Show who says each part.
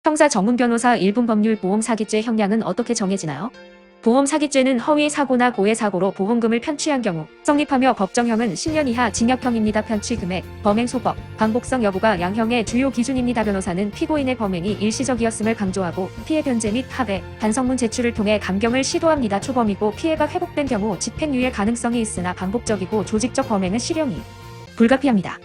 Speaker 1: 형사 전문 변호사 1분 법률 보험 사기죄 형량은 어떻게 정해지나요? 보험 사기죄는 허위 사고나 고의 사고로 보험금을 편취한 경우 성립하며 법정형은 10년 이하 징역형입니다. 편취 금액, 범행 소법, 반복성 여부가 양형의 주요 기준입니다. 변호사는 피고인의 범행이 일시적이었음을 강조하고 피해 변제 및 합의, 반성문 제출을 통해 감경을 시도합니다. 초범이고 피해가 회복된 경우 집행유예 가능성이 있으나 반복적이고 조직적 범행은 실형이 불가피합니다.